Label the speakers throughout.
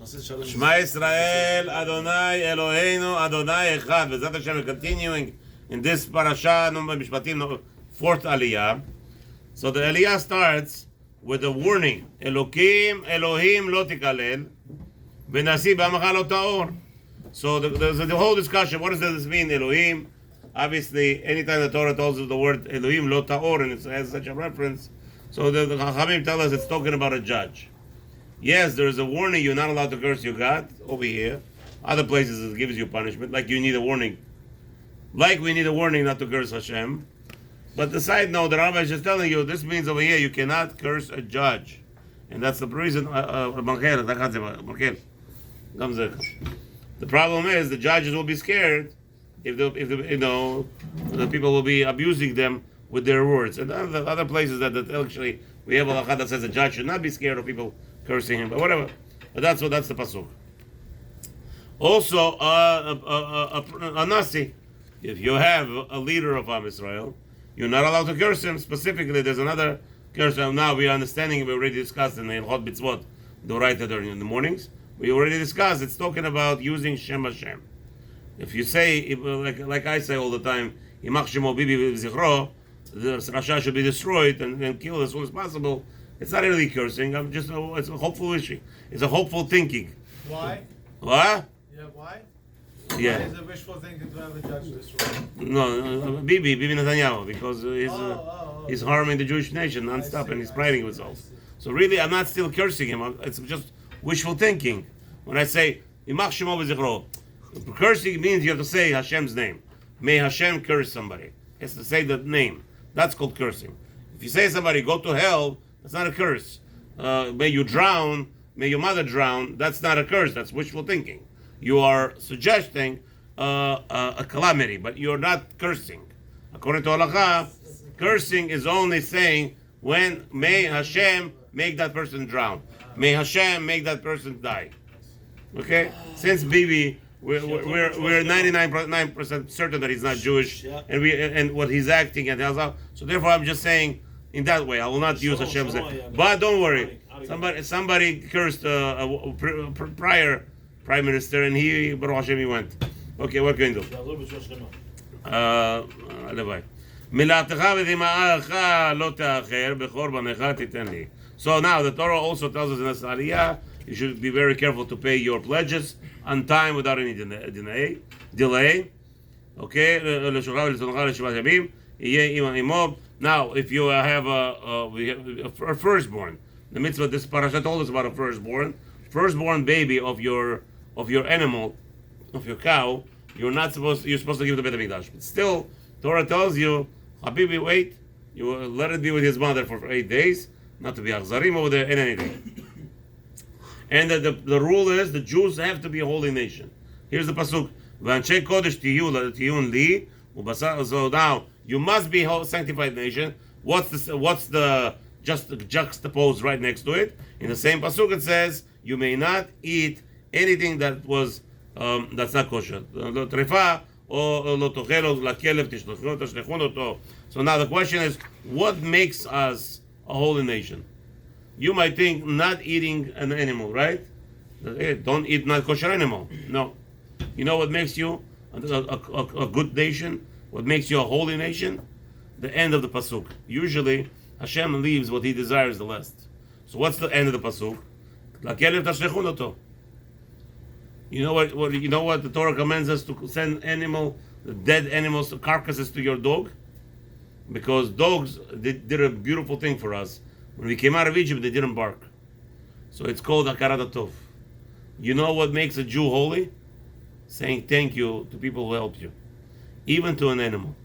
Speaker 1: Shema Yisrael, Adonai Eloheinu, Adonai Echad. V'zat Hashem, we're continuing in this Parshat, Mishpatim, fourth Aliya. So the Aliya starts with a warning. Elokim, Elohim lo tikalel, v'nasi b'amacha lo ta'or. So there's the whole discussion. What does this mean, Elohim? Obviously, anytime the Torah tells us the word Elohim lo ta'or, and it has such a reference, so the Chachamim tell us it's talking about a judge. Yes, there is a warning. You're not allowed to curse your God over here. Other places it gives you punishment, like you need a warning. Like we need a warning not to curse Hashem. But the side note, the Rabbi is just telling you, this means over here you cannot curse a judge. And that's the reason. The problem is the judges will be scared if the people will be abusing them with their words. And other places that actually we have a halakha that says the judge should not be scared of people cursing him, but whatever. But that's the pasuk. Also, a nasi, if you have a leader of Am Israel, you're not allowed to curse him. Specifically, there's another curse. Now we are understanding. We already discussed in the Hilchot Mitzvot, the right during in the mornings. We already discussed. It's talking about using Shem Hashem. If you say, like I say all the time, Yimach Shemo Bibi V'Zichro, the Rasha should be destroyed and killed as soon as possible. It's not really cursing. It's a hopeful wishing. It's a hopeful thinking.
Speaker 2: Why?
Speaker 1: What?
Speaker 2: Yeah, why?
Speaker 1: Yeah.
Speaker 2: Why is it wishful thinking to have the judge destroyed?
Speaker 1: No, Bibi Netanyahu, because he's harming the Jewish nation non-stop and he's priding himself. So really, I'm not still cursing him. It's just wishful thinking. When I say Yimach Shemo V'Zichro, cursing means you have to say Hashem's name. May Hashem curse somebody. He has to say the name. That's called cursing. If you say somebody go to hell, that's not a curse. May you drown, may your mother drown, that's not a curse, that's wishful thinking. You are suggesting a calamity, but you're not cursing. According to halakha, cursing is only saying when may Hashem make that person drown. May Hashem make that person die. Okay? Since Bibi, we're 99% certain that he's not Jewish, and what he's acting and so therefore I'm just saying in that way I will not use Hashem's name. But don't worry, somebody cursed a prior prime minister and Baruch Hashem he went. Okay, what can you do? So now the Torah also tells us in this Aliya you should be very careful to pay your pledges on time without any delay. Okay? Now, if you have a firstborn, the mitzvah, this Parshat told us about a firstborn baby of your animal, of your cow, you're supposed to give to Beit HaMikdash. But still, Torah tells you, Habibi, wait, you let it be with his mother for 8 days, not to be achzarim over there in anything. And the rule is the Jews have to be a holy nation. Here's the pasuk: "V'anchei kodesh tiyun li." So now you must be a sanctified nation. What's the juxtaposed right next to it? In the same pasuk it says you may not eat anything that was that's not kosher. Lo trefa or lo tochelo lakelev tishlechun oto. So now the question is, what makes us a holy nation? You might think not eating an animal, right? Don't eat not kosher animal. No. You know what makes you a good nation? What makes you a holy nation? The end of the pasuk. Usually, Hashem leaves what He desires the least. So what's the end of the pasuk? You know what the Torah commands us to send dead animals, carcasses to your dog? Because dogs did a beautiful thing for us. When we came out of Egypt, they didn't bark. So it's called Hakarat HaTov. You know what makes a Jew holy? Saying thank you to people who helped you. Even to an animal.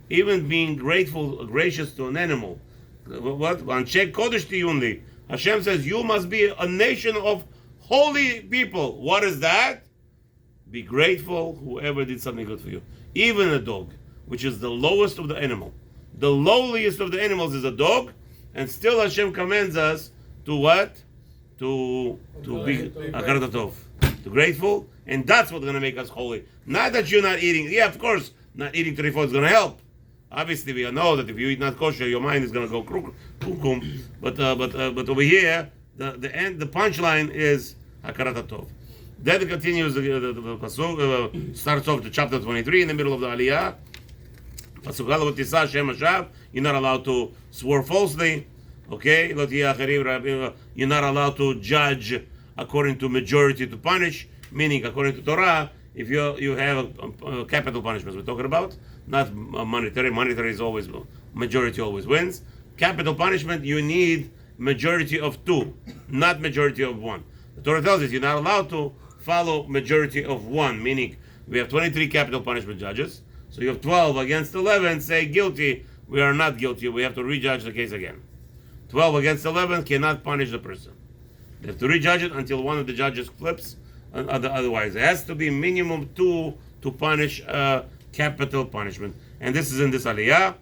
Speaker 1: Even being gracious to an animal. What? Hashem says you must be a nation of holy people. What is that? Be grateful whoever did something good for you. Even a dog, which is the lowest of the animal. The lowliest of the animals is a dog. And still Hashem commands us to what? To be Hakarat HaTov. To grateful. And that's what's going to make us holy. Not that you're not eating. Yeah, of course, not eating terifot is going to help. Obviously, we know that if you eat not kosher, your mind is going to go kukum. But over here, the punchline is hakarat hatov. Then it continues, the pasuk starts off to chapter 23 in the middle of the Aliyah. Pasuk Aleph Tisa Hashem Hashav. You're not allowed to swear falsely. Okay, you're not allowed to judge according to majority to punish, meaning according to Torah. If you have a capital punishment, we're talking about not monetary. Monetary is always majority always wins. Capital punishment, you need majority of 2, not majority of 1. The Torah tells us you're not allowed to follow majority of 1, meaning we have 23 capital punishment judges. So you have 12 against 11 say guilty. We are not guilty. We have to rejudge the case again. 12 against 11 cannot punish the person. They have to rejudge it until one of the judges flips. Otherwise, it has to be minimum 2 to punish capital punishment. And this is in this Aliyah.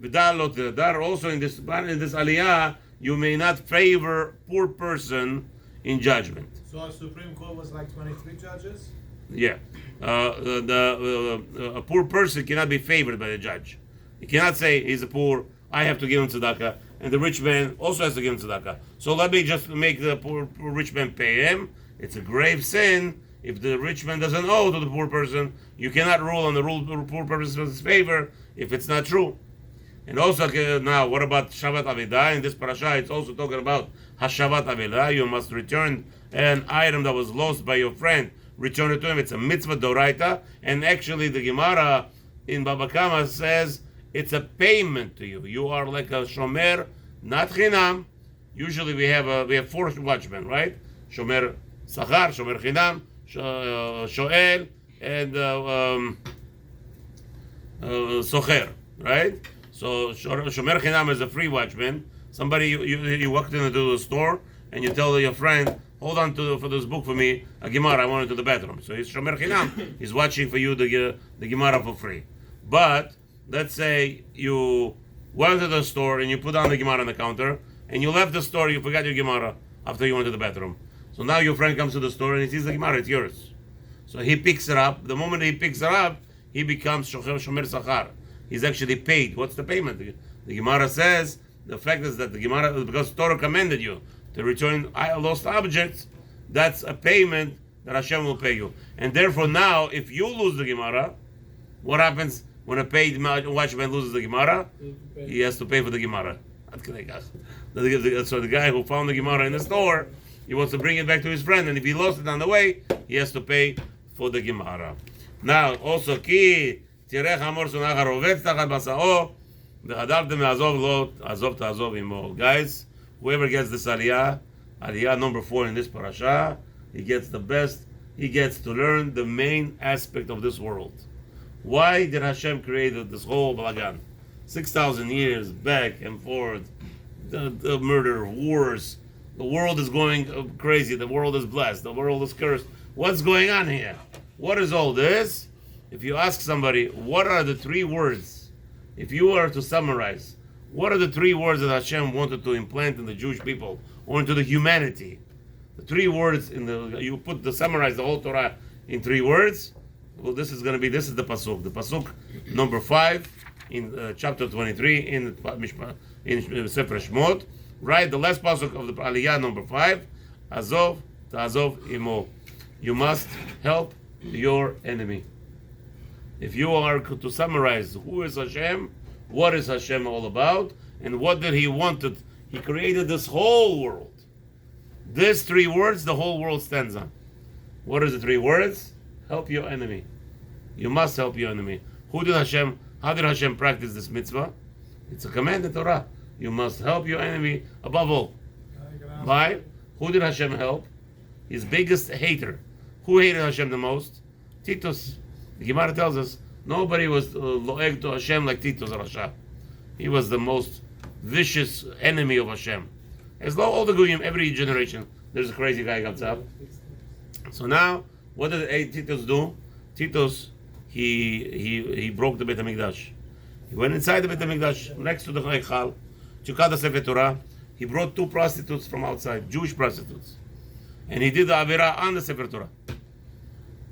Speaker 1: Also in this Aliyah, you may not favor poor person in judgment.
Speaker 2: So our Supreme Court was like 23 judges?
Speaker 1: Yeah. A poor person cannot be favored by the judge. He cannot say he's a poor, I have to give him tzedakah, and the rich man also has to give him tzedakah. So let me just make the poor rich man pay him. It's a grave sin. If the rich man doesn't owe to the poor person, you cannot rule on the poor person's favor if it's not true. And also now, what about Shabbat Avidah? In this parasha, it's also talking about Hashavat Avidah. You must return an item that was lost by your friend. Return it to him. It's a mitzvah doraita. And actually, the Gemara in Baba Kama says it's a payment to you. You are like a shomer, not chinam. Usually we have 4 watchmen, right? Shomer sachar, shomer chinam, shoel, and socher, right? So shomer chinam is a free watchman. Somebody you walked into the store and you tell your friend, hold on for this book for me, a Gemara, I want it to the bathroom. So he's shomer chinam. He's watching for you the Gemara for free. But let's say you went to the store and you put down the Gemara on the counter and you left the store, you forgot your Gemara after you went to the bathroom. So now your friend comes to the store and he sees the Gemara, it's yours. So he picks it up. The moment he picks it up, he becomes shomer sachar. He's actually paid. What's the payment? The Gemara says, the fact is that the Gemara, because Torah commanded you to return lost objects, that's a payment that Hashem will pay you. And therefore now, if you lose the Gemara, what happens when a paid watchman loses the Gemara? He has to pay for the Gemara. So the guy who found the Gemara in the store, he wants to bring it back to his friend, and if he lost it on the way, he has to pay for the Gemara. Now, also, ki tirech hamor sunach harovetz tachat basao v'hadartem me'azov lo azov ta'azov imo. Guys, whoever gets this Aliyah number 4 in this parasha, he gets the best. He gets to learn the main aspect of this world. Why did Hashem create this whole balagan? 6,000 years back and forth, the murder, wars. The world is going crazy. The world is blessed. The world is cursed. What's going on here? What is all this? If you ask somebody, what are the 3 words? If you were to summarize, what are the 3 words that Hashem wanted to implant in the Jewish people or into the humanity? The 3 words you summarize the whole Torah in 3 words. Well, this is the pasuk. The pasuk number 5 in chapter 23 in Sefer Shmot. Right, the last pasuk of the Aliyah number 5. Azov ta'azov imo. You must help your enemy. If you are to summarize who is Hashem, what is Hashem all about, and what did He wanted? He created this whole world. These 3 words, the whole world stands on. What are the 3 words? Help your enemy. You must help your enemy. How did Hashem practice this mitzvah? It's a command in Torah. You must help your enemy above all. Why? Who did Hashem help? His biggest hater. Who hated Hashem the most? Titus. The Gemara tells us nobody was lo'eg to Hashem like Titus Rasha. He was the most vicious enemy of Hashem. As though all the Goyim, every generation, there's a crazy guy comes up. So now, what did Titus do? Titus, he broke the Beit HaMikdash. He went inside the Beit HaMikdash, next to the Eichal, to cut the Sefer Torah. He brought 2 prostitutes from outside, Jewish prostitutes. And he did the Avera on the Sefer Torah.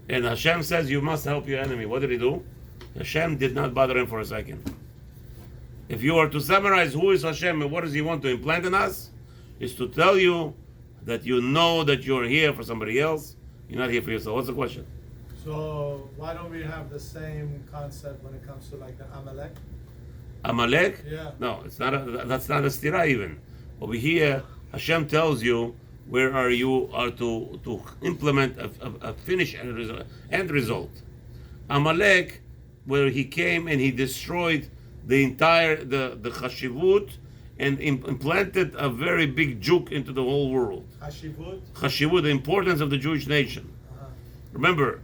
Speaker 1: And Hashem says, you must help your enemy. What did he do? Hashem did not bother him for a second. If you are to summarize who is Hashem and what does He want to implant in us, is to tell you that you know that you're here for somebody else. You're not here for yourself. What's the question?
Speaker 2: So why don't we have the same concept when it comes to like the Amalek?
Speaker 1: Amalek?
Speaker 2: Yeah.
Speaker 1: No, that's not a stira even. Over here, Hashem tells you where you are to implement a finish end result. Amalek, where he came and he destroyed the entire the chashivut and implanted a very big juke into the whole world. Chashivut, the importance of the Jewish nation. Remember,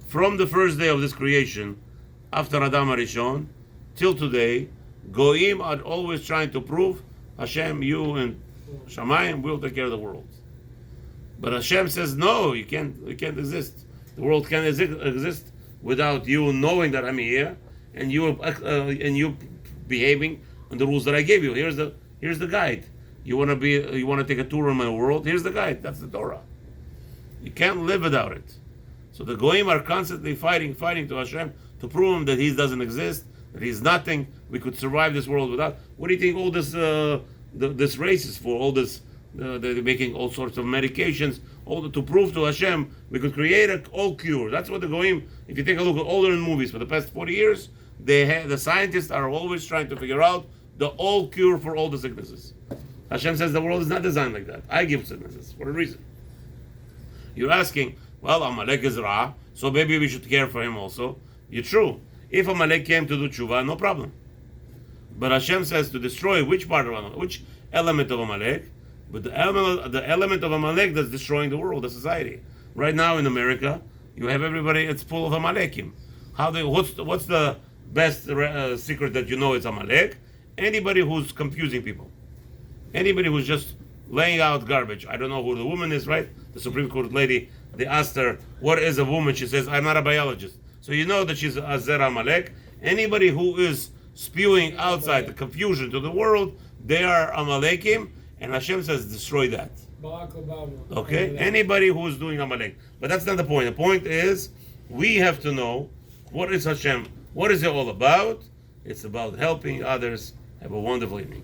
Speaker 1: from the first day of this creation, after Adam Arishon, till today, Goyim are always trying to prove Hashem, you and Shamayim will take care of the world. But Hashem says, no, you can't exist. The world can't exist without you knowing that I'm here and you behaving on the rules that I gave you. Here's the guide. You want to take a tour of my world? Here's the guide. That's the Torah. You can't live without it. So the Goyim are constantly fighting to Hashem to prove him that he doesn't exist, that he's nothing. We could survive this world without. What do you think all this this race is for? All this they're making all sorts of medications, to prove to Hashem we could create an all cure. That's what the Goyim. If you take a look at all their movies for the past 40 years, the scientists are always trying to figure out the all cure for all the sicknesses. Hashem says the world is not designed like that. I give sicknesses for a reason. You're asking, well, Amalek is Ra, so maybe we should care for him also. You're true. If Amalek came to do tshuva, no problem. But Hashem says to destroy which part of Amalek, which element of Amalek, but the element of Amalek that's destroying the world, the society. Right now in America, you have everybody, it's full of Amalekim. What's the best secret that you know it's Amalek? Anybody who's confusing people. Anybody who's just laying out garbage. I don't know who the woman is, right? The Supreme Court lady, they asked her, what is a woman? She says, I'm not a biologist. So you know that she's a Zer Amalek. Anybody who is spewing outside the confusion to the world, they are Amalekim, and Hashem says, destroy that.
Speaker 3: Barack Obama.
Speaker 1: Okay? Anybody who is doing Amalek. But that's not the point. The point is, we have to know, what is Hashem? What is it all about? It's about helping others. Have a wonderful evening.